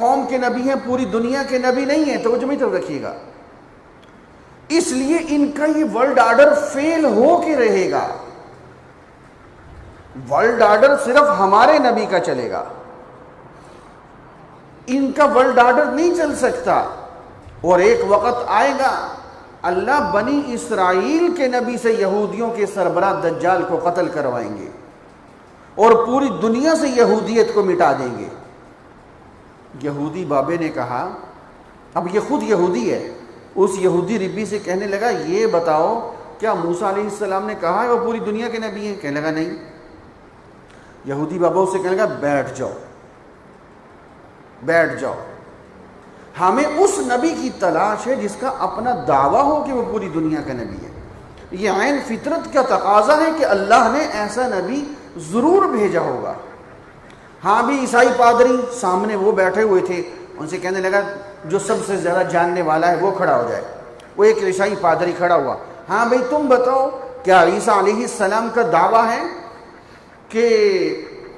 قوم کے نبی ہیں، پوری دنیا کے نبی نہیں ہیں. توجہ میری طرف رکھیے گا. اس لیے ان کا یہ ورلڈ آرڈر فیل ہو کے رہے گا. ورلڈ آرڈر صرف ہمارے نبی کا چلے گا، ان کا ورلڈ آرڈر نہیں چل سکتا. اور ایک وقت آئے گا اللہ بنی اسرائیل کے نبی سے یہودیوں کے سربراہ دجال کو قتل کروائیں گے اور پوری دنیا سے یہودیت کو مٹا دیں گے. یہودی بابے نے کہا، اب یہ خود یہودی ہے، اس یہودی ربی سے کہنے لگا یہ بتاؤ کیا موسیٰ علیہ السلام نے کہا ہے وہ پوری دنیا کے نبی ہیں؟ کہنے لگا نہیں. یہودی بابا اس سے کہنے لگا بیٹھ جاؤ بیٹھ جاؤ، ہمیں اس نبی کی تلاش ہے جس کا اپنا دعویٰ ہو کہ وہ پوری دنیا کا نبی ہے. یہ عین فطرت کا تقاضا ہے کہ اللہ نے ایسا نبی ضرور بھیجا ہوگا. ہاں بھی عیسائی پادری سامنے وہ بیٹھے ہوئے تھے، ان سے کہنے لگا جو سب سے زیادہ جاننے والا ہے وہ کھڑا ہو جائے. وہ ایک عیسائی پادری کھڑا ہوا. ہاں بھئی تم بتاؤ کیا عیسیٰ علیہ السلام کا دعویٰ ہے کہ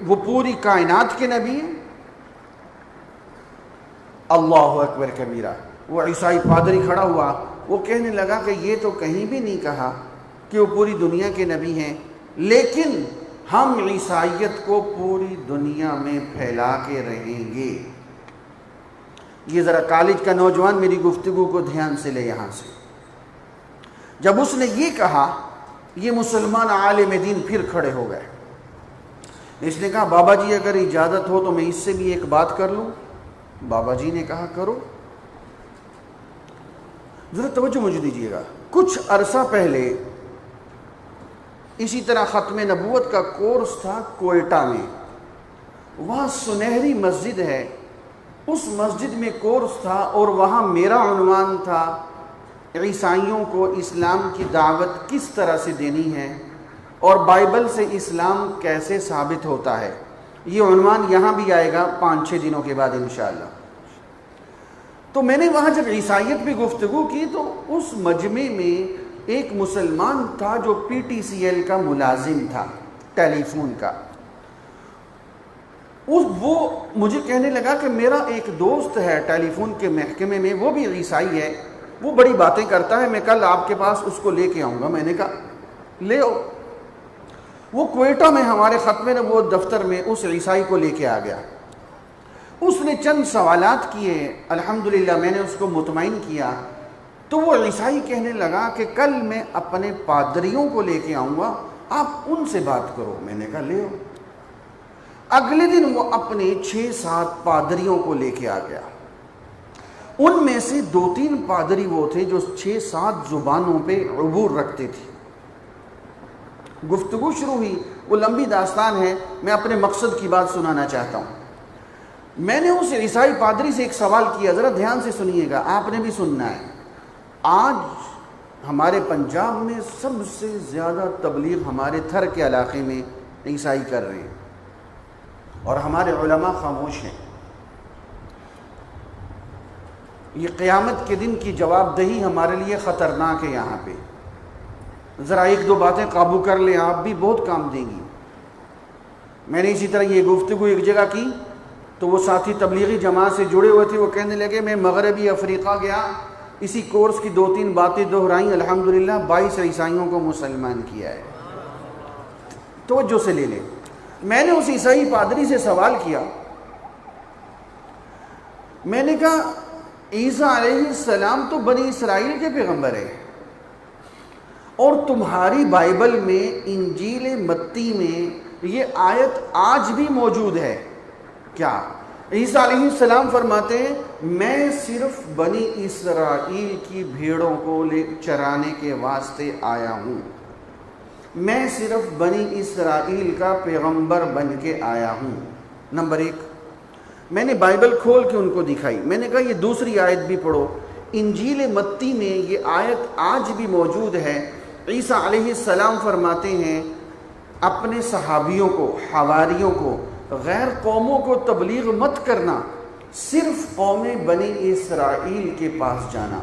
وہ پوری کائنات کے نبی ہیں؟ اللہ اکبر کبیرہ. وہ عیسائی پادری کھڑا ہوا، وہ کہنے لگا کہ یہ تو کہیں بھی نہیں کہا کہ وہ پوری دنیا کے نبی ہیں، لیکن ہم عیسائیت کو پوری دنیا میں پھیلا کے رہیں گے. یہ ذرا کالج کا نوجوان میری گفتگو کو دھیان سے لے. یہاں سے جب اس نے یہ کہا، یہ مسلمان عالم دین پھر کھڑے ہو گئے. اس نے کہا بابا جی اگر اجازت ہو تو میں اس سے بھی ایک بات کر لوں. بابا جی نے کہا کرو. ذرا توجہ مجھے دیجیے گا. کچھ عرصہ پہلے اسی طرح ختم نبوت کا کورس تھا کوئٹہ میں. وہاں سنہری مسجد ہے، اس مسجد میں کورس تھا اور وہاں میرا عنوان تھا عیسائیوں کو اسلام کی دعوت کس طرح سے دینی ہے اور بائبل سے اسلام کیسے ثابت ہوتا ہے. یہ عنوان یہاں بھی آئے گا 5-6 دنوں کے بعد انشاءاللہ. تو میں نے وہاں جب عیسائیت پہ گفتگو کی تو اس مجمع میں ایک مسلمان تھا جو PTCL کا ملازم تھا، ٹیلی فون کا. وہ مجھے کہنے لگا کہ میرا ایک دوست ہے ٹیلی فون کے محکمے میں، وہ بھی عیسائی ہے، وہ بڑی باتیں کرتا ہے، میں کل آپ کے پاس اس کو لے کے آؤں گا. میں نے کہا لے آؤ. وہ کوئٹہ میں ہمارے ختم نبوت دفتر میں اس عیسائی کو لے کے آ گیا. اس نے چند سوالات کیے، الحمدللہ میں نے اس کو مطمئن کیا. تو وہ عیسائی کہنے لگا کہ کل میں اپنے پادریوں کو لے کے آؤں گا، آپ ان سے بات کرو. میں نے کہا لے آؤ. اگلے دن وہ اپنے 6-7 پادریوں کو لے کے آ گیا. ان میں سے 2-3 پادری وہ تھے جو 6-7 زبانوں پہ عبور رکھتے تھے. گفتگو شروع ہوئی، وہ لمبی داستان ہے، میں اپنے مقصد کی بات سنانا چاہتا ہوں. میں نے اس عیسائی پادری سے ایک سوال کیا، ذرا دھیان سے سنیے گا، آپ نے بھی سننا ہے. آج ہمارے پنجاب میں سب سے زیادہ تبلیغ ہمارے تھر کے علاقے میں عیسائی کر رہے ہیں اور ہمارے علماء خاموش ہیں. یہ قیامت کے دن کی جواب دہی ہمارے لیے خطرناک ہے. یہاں پہ ذرا 1-2 باتیں قابو کر لیں، آپ بھی بہت کام دیں گی. میں نے اسی طرح یہ گفتگو ایک جگہ کی تو وہ ساتھی تبلیغی جماعت سے جڑے ہوئے تھے، وہ کہنے لگے میں مغربی افریقہ گیا، اسی کورس کی 2-3 باتیں دہرائیں، الحمدللہ 22 عیسائیوں کو مسلمان کیا ہے. توجہ سے لے لیں. میں نے اس عیسائی پادری سے سوال کیا، میں نے کہا عیسیٰ علیہ السلام تو بنی اسرائیل کے پیغمبر ہے اور تمہاری بائبل میں انجیل متی میں یہ آیت آج بھی موجود ہے کیا؟ عیسیٰ علیہ السلام فرماتے ہیں میں صرف بنی اسرائیل کی بھیڑوں کو چرانے کے واسطے آیا ہوں، میں صرف بنی اسرائیل کا پیغمبر بن کے آیا ہوں. نمبر 1. میں نے بائبل کھول کے ان کو دکھائی، میں نے کہا یہ دوسری آیت بھی پڑھو، انجیل متی میں یہ آیت آج بھی موجود ہے. عیسیٰ علیہ السلام فرماتے ہیں اپنے صحابیوں کو، حواریوں کو، غیر قوموں کو تبلیغ مت کرنا، صرف قوم بنی اسرائیل کے پاس جانا.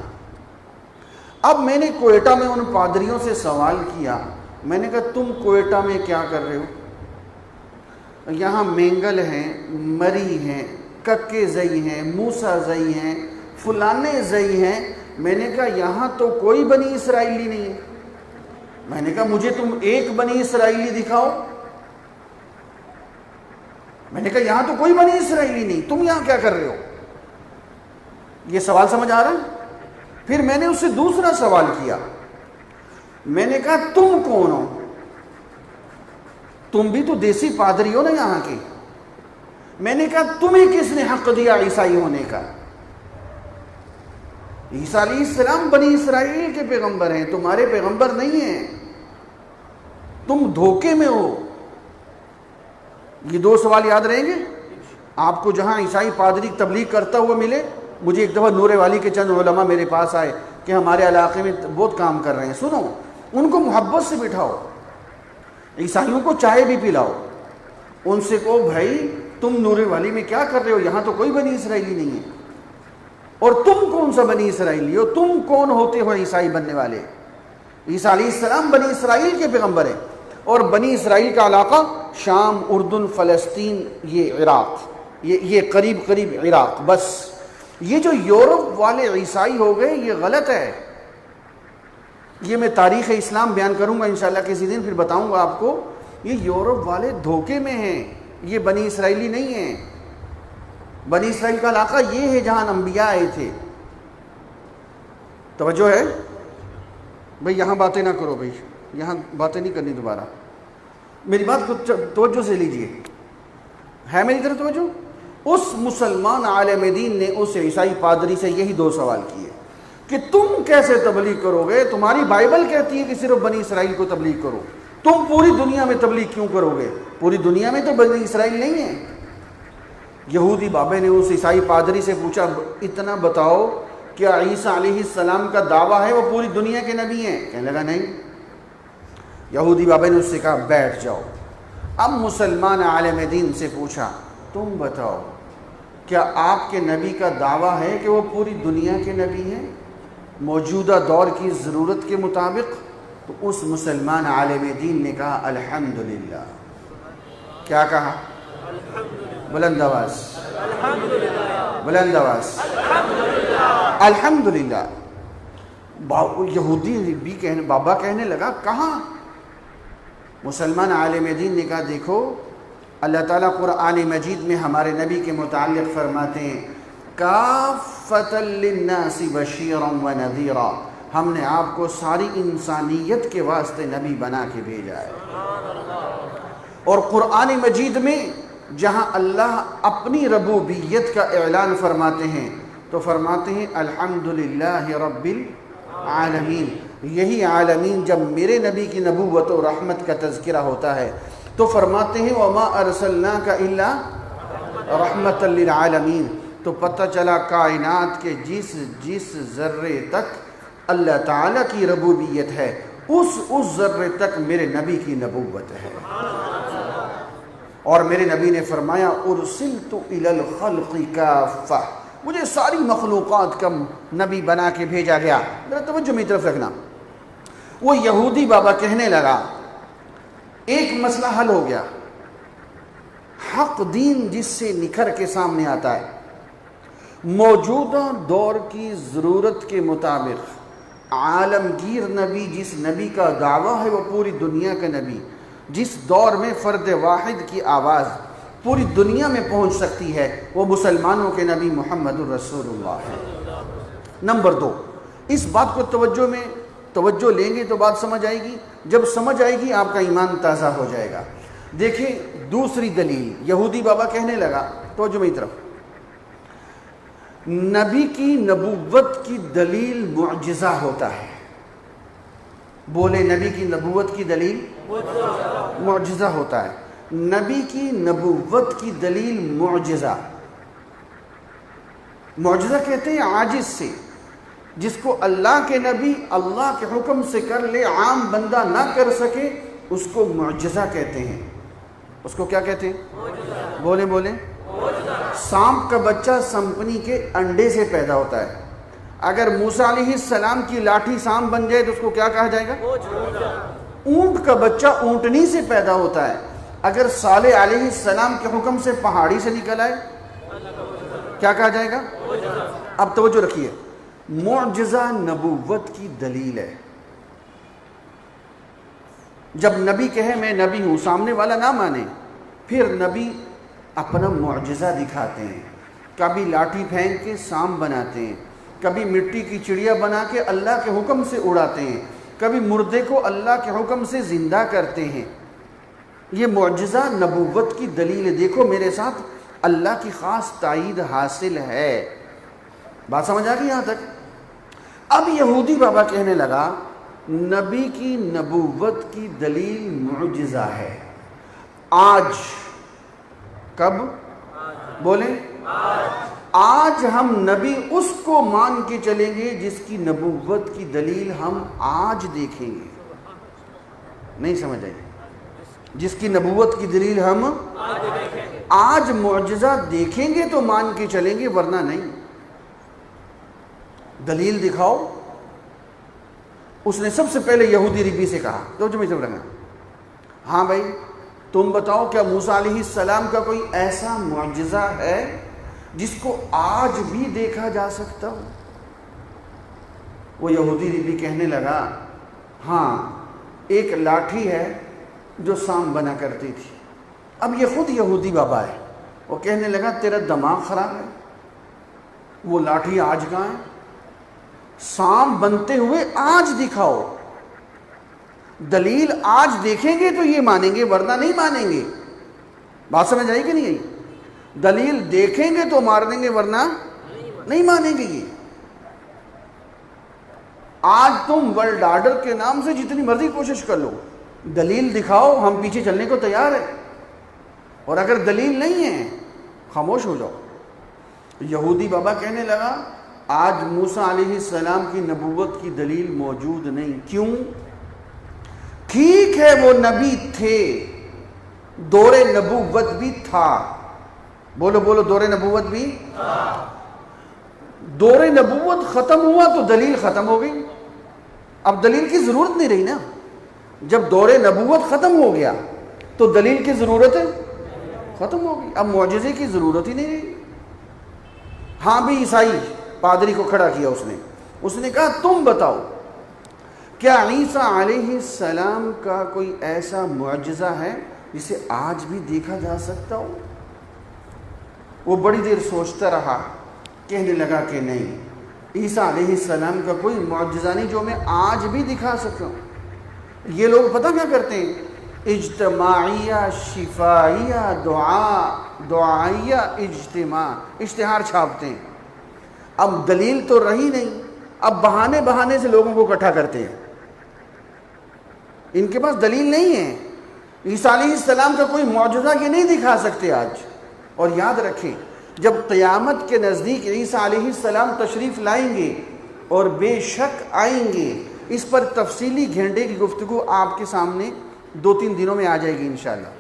اب میں نے کوئٹہ میں ان پادریوں سے سوال کیا، میں نے کہا تم کوئٹہ میں کیا کر رہے ہو؟ یہاں مینگل ہیں، مری ہیں، ککے زئی ہیں، موسیٰ زئی ہیں، فلانے زئی ہیں۔ میں نے کہا یہاں تو کوئی بنی اسرائیلی نہیں ہے۔ میں نے کہا مجھے تم ایک بنی اسرائیلی دکھاؤ۔ میں نے کہا یہاں تو کوئی بنی اسرائیلی نہیں، تم یہاں کیا کر رہے ہو؟ یہ سوال سمجھ آ رہا ہے؟ پھر میں نے اس سے دوسرا سوال کیا، میں نے کہا تم کون ہو؟ تم بھی تو دیسی پادری ہو نا یہاں کے۔ میں نے کہا تمہیں کس نے حق دیا عیسائی ہونے کا؟ عیسیٰ علیہ السلام بنی اسرائیل کے پیغمبر ہیں، تمہارے پیغمبر نہیں ہیں، تم دھوکے میں ہو۔ یہ دو سوال یاد رہیں گے آپ کو۔ جہاں عیسائی پادری تبلیغ کرتا ہوا ملے، مجھے ایک دفعہ نور والی کے چند علماء میرے پاس آئے کہ ہمارے علاقے میں بہت کام کر رہے ہیں، سنو ان کو محبت سے بٹھاؤ، عیسائیوں کو چائے بھی پلاؤ، ان سے کہو بھائی تم نور والی میں کیا کر رہے ہو؟ یہاں تو کوئی بنی اسرائیلی نہیں ہے، اور تم کون سا بنی اسرائیلی ہو؟ تم کون ہوتے ہو عیسائی بننے والے؟ عیسیٰ علیہ السلام بنی اسرائیل کے پیغمبر ہیں، اور بنی اسرائیل کا علاقہ شام، اردن، فلسطین، یہ عراق، یہ قریب قریب عراق۔ بس یہ جو یورپ والے عیسائی ہو گئے یہ غلط ہے۔ یہ میں تاریخ اسلام بیان کروں گا انشاءاللہ کسی دن، پھر بتاؤں گا آپ کو۔ یہ یورپ والے دھوکے میں ہیں، یہ بنی اسرائیلی نہیں ہیں۔ بنی اسرائیل کا علاقہ یہ ہے جہاں انبیاء آئے تھے۔ توجہ ہے بھئی؟ یہاں باتیں نہ کرو بھئی، یہاں باتیں نہیں کرنی دوبارہ، میری بات کو توجہ سے لیجئے، ہے میری طرف توجہ؟ اس مسلمان عالم دین نے اس عیسائی پادری سے یہی دو سوال کیے کہ تم کیسے تبلیغ کرو گے؟ تمہاری بائبل کہتی ہے کہ صرف بنی اسرائیل کو تبلیغ کرو، تم پوری دنیا میں تبلیغ کیوں کرو گے؟ پوری دنیا میں تو بنی اسرائیل نہیں ہے۔ یہودی بابے نے اس عیسائی پادری سے پوچھا اتنا بتاؤ کیا عیسیٰ علیہ السلام کا دعویٰ ہے وہ پوری دنیا کے نبی ہیں؟ کہنے لگا نہیں۔ یہودی بابے نے اس سے کہا بیٹھ جاؤ۔ اب مسلمان عالم دین سے پوچھا تم بتاؤ کیا آپ کے نبی کا دعویٰ ہے کہ وہ پوری دنیا کے نبی ہیں موجودہ دور کی ضرورت کے مطابق؟ تو اس مسلمان عالم دین نے کہا الحمدللہ۔ کیا کہا؟ بلند آواز، بلند آواز، الحمدللہ۔ یہودی بھی بابا کہنے لگا کہاں؟ مسلمان عالم دین نے کہا دیکھو اللہ تعالیٰ قرآن مجید میں ہمارے نبی کے متعلق فرماتے ہیں کافۃ للناس بشیرا ونذیرا، ہم نے آپ کو ساری انسانیت کے واسطے نبی بنا کے بھیجا ہے۔ اور قرآن مجید میں جہاں اللہ اپنی ربوبیت کا اعلان فرماتے ہیں تو فرماتے ہیں الحمدللہ رب العالمین۔ یہی عالمین جب میرے نبی کی نبوت و رحمت کا تذکرہ ہوتا ہے تو فرماتے ہیں وما ارسلناک الا رحمۃ للعالمین۔ تو پتہ چلا کائنات کے جس ذرے تک اللہ تعالیٰ کی ربوبیت ہے اس ذرے تک میرے نبی کی نبوت ہے۔ اور میرے نبی نے فرمایا ارسلت الی الخلق کافہ، مجھے ساری مخلوقات کا نبی بنا کے بھیجا گیا۔ ذرا توجہ میری طرف رکھنا۔ وہ یہودی بابا کہنے لگا ایک مسئلہ حل ہو گیا، حق دین جس سے نکھر کے سامنے آتا ہے، موجودہ دور کی ضرورت کے مطابق عالمگیر نبی، جس نبی کا دعویٰ ہے وہ پوری دنیا کا نبی، جس دور میں فرد واحد کی آواز پوری دنیا میں پہنچ سکتی ہے، وہ مسلمانوں کے نبی محمد الرسول اللہ ہے۔ نمبر 2، اس بات کو توجہ لیں گے تو بات سمجھ آئے گی، جب سمجھ آئے گی آپ کا ایمان تازہ ہو جائے گا۔ دیکھیں دوسری دلیل، یہودی بابا کہنے لگا توجہ میری طرف، نبی کی نبوت کی دلیل معجزہ ہوتا ہے۔ بولے نبی کی نبوت کی دلیل معجزہ ہوتا ہے۔ نبی کی نبوت کی دلیل معجزہ کہتے ہیں عاجز سے، جس کو اللہ کے نبی اللہ کے حکم سے کر لے، عام بندہ نہ کر سکے، اس کو معجزہ کہتے ہیں۔ اس کو کیا کہتے ہیں؟ بولے سانپ کا بچہ سمپنی کے انڈے سے پیدا ہوتا ہے۔ اگر موسیٰ علیہ السلام کی لاٹھی سانپ بن جائے تو اس کو کیا کہا جائے گا؟ اونٹ کا بچہ اونٹنی سے پیدا ہوتا ہے۔ اگر صالح علیہ السلام کے حکم سے پہاڑی سے نکل آئے کیا کہا جائے گا؟ اب توجہ رکھیے، معجزہ نبوت کی دلیل ہے۔ جب نبی کہے میں نبی ہوں، سامنے والا نہ مانے، پھر نبی اپنا معجزہ دکھاتے ہیں، کبھی لاٹھی پھینک کے سام بناتے ہیں، کبھی مٹی کی چڑیا بنا کے اللہ کے حکم سے اڑاتے ہیں، کبھی مردے کو اللہ کے حکم سے زندہ کرتے ہیں۔ یہ معجزہ نبوت کی دلیل ہے۔ دیکھو میرے ساتھ، اللہ کی خاص تائید حاصل ہے۔ بات سمجھ آ گئی یہاں تک؟ اب یہودی بابا کہنے لگا نبی کی نبوت کی دلیل معجزہ ہے۔ آج، کب بولیں؟ آج ہم نبی اس کو مان کے چلیں گے جس کی نبوت کی دلیل ہم آج دیکھیں گے۔ نہیں سمجھ آئی؟ جس کی نبوت کی دلیل ہم آج معجزہ دیکھیں گے تو مان کے چلیں گے، ورنہ نہیں۔ دلیل دکھاؤ۔ اس نے سب سے پہلے یہودی ربی سے کہا، تو جو میں سمجھ رہا ہوں، ہاں بھائی تم بتاؤ کیا موسیٰ علیہ السلام کا کوئی ایسا معجزہ ہے جس کو آج بھی دیکھا جا سکتا ہو؟ وہ یہودی ربی کہنے لگا ہاں، ایک لاٹھی ہے جو سام بنا کرتی تھی۔ اب یہ خود یہودی بابا ہے، وہ کہنے لگا تیرا دماغ خراب ہے، وہ لاٹھی آج کہاں ہے؟ سام بنتے ہوئے آج دکھاؤ۔ دلیل آج دیکھیں گے تو یہ مانیں گے، ورنہ نہیں مانیں گے۔ بات سمجھ آئی کہ نہیں آئی؟ دلیل دیکھیں گے تو مار دیں گے، ورنہ نہیں مانیں گے۔ یہ آج تم ورلڈ آرڈر کے نام سے جتنی مرضی کوشش کر لو، دلیل دکھاؤ، ہم پیچھے چلنے کو تیار ہیں، اور اگر دلیل نہیں ہے خاموش ہو جاؤ۔ یہودی بابا کہنے لگا آج موسیٰ علیہ السلام کی نبوت کی دلیل موجود نہیں۔ کیوں؟ ٹھیک ہے وہ نبی تھے، دور نبوت بھی تھا۔ بولو بولو، دور نبوت بھی تھا۔ دور نبوت ختم ہوا تو دلیل ختم ہو گئی، اب دلیل کی ضرورت نہیں رہی نا۔ جب دور نبوت ختم ہو گیا تو دلیل کی ضرورت ختم ہو گئی، اب معجزے کی ضرورت ہی نہیں رہی۔ ہاں بھی عیسائی پادری کو کھڑا کیا، اس نے کہا تم بتاؤ کیا عیسیٰ علیہ السلام کا کوئی ایسا معجزہ ہے جسے آج بھی دیکھا جا سکتا ہو؟ وہ بڑی دیر سوچتا رہا، کہنے لگا کہ نہیں، عیسیٰ علیہ السلام کا کوئی معجزہ نہیں جو میں آج بھی دکھا سکتا ہوں۔ یہ لوگ پتہ کیا کرتے ہیں؟ اجتماعیہ، شفائیہ، دعائیہ اجتماع، اشتہار چھاپتے ہیں۔ اب دلیل تو رہی نہیں، اب بہانے سے لوگوں کو اکٹھا کرتے ہیں۔ ان کے پاس دلیل نہیں ہے، عیسیٰ علیہ السلام کا کوئی معجزہ یہ نہیں دکھا سکتے آج۔ اور یاد رکھیں، جب قیامت کے نزدیک عیسیٰ علیہ السلام تشریف لائیں گے، اور بے شک آئیں گے، اس پر تفصیلی گھنٹے کی گفتگو آپ کے سامنے 2-3 دنوں میں آ جائے گی انشاءاللہ۔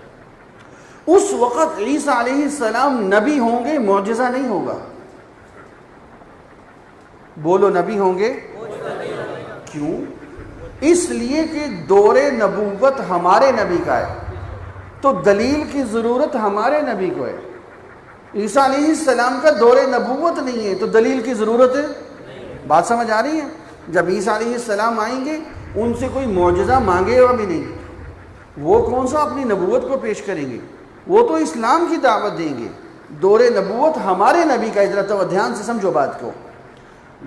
اس وقت عیسیٰ علیہ السلام نبی ہوں گے، معجزہ نہیں ہوگا۔ بولو، نبی ہوں گے؟ کیوں؟ اس لیے کہ دور نبوت ہمارے نبی کا ہے، تو دلیل کی ضرورت ہمارے نبی کو ہے۔ عیسیٰ علیہ السلام کا دور نبوت نہیں ہے تو دلیل کی ضرورت ہے۔ بات سمجھ آ رہی ہے؟ جب عیسیٰ علیہ السلام آئیں گے، ان سے کوئی معجزہ مانگے گا بھی نہیں، وہ کون سا اپنی نبوت کو پیش کریں گے، وہ تو اسلام کی دعوت دیں گے۔ دور نبوت ہمارے نبی کا، ادھر تو دھیان سے سمجھو بات کو۔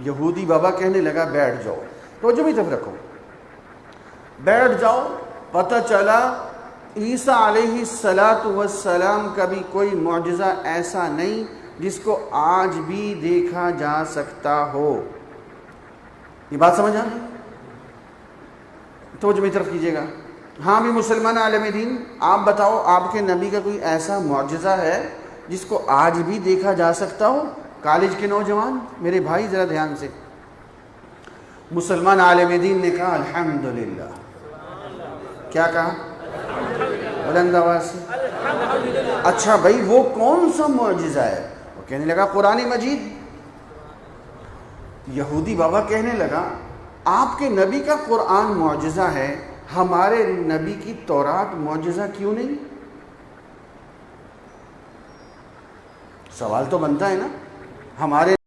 یہودی بابا کہنے لگا بیٹھ جاؤ، توجہ بھی طرف رکھو، بیٹھ جاؤ۔ پتہ چلا عیسیٰ علیہ السلام کا بھی کوئی معجزہ ایسا نہیں جس کو آج بھی دیکھا جا سکتا ہو۔ یہ بات سمجھ آ گئی؟ توجہ بھی طرف کیجیے گا۔ ہاں بھی مسلمان عالم دین، آپ بتاؤ آپ کے نبی کا کوئی ایسا معجزہ ہے جس کو آج بھی دیکھا جا سکتا ہو؟ کالج کے نوجوان میرے بھائی ذرا دھیان سے۔ مسلمان عالم دین نے کہا الحمدللہ۔ کیا کہا؟ بلند آواز سے۔ اچھا بھائی وہ کون سا معجزہ ہے؟ وہ کہنے لگا قرآن مجید۔ یہودی بابا کہنے لگا آپ کے نبی کا قرآن معجزہ ہے، ہمارے نبی کی تورات معجزہ کیوں نہیں؟ سوال تو بنتا ہے نا۔ ہمارے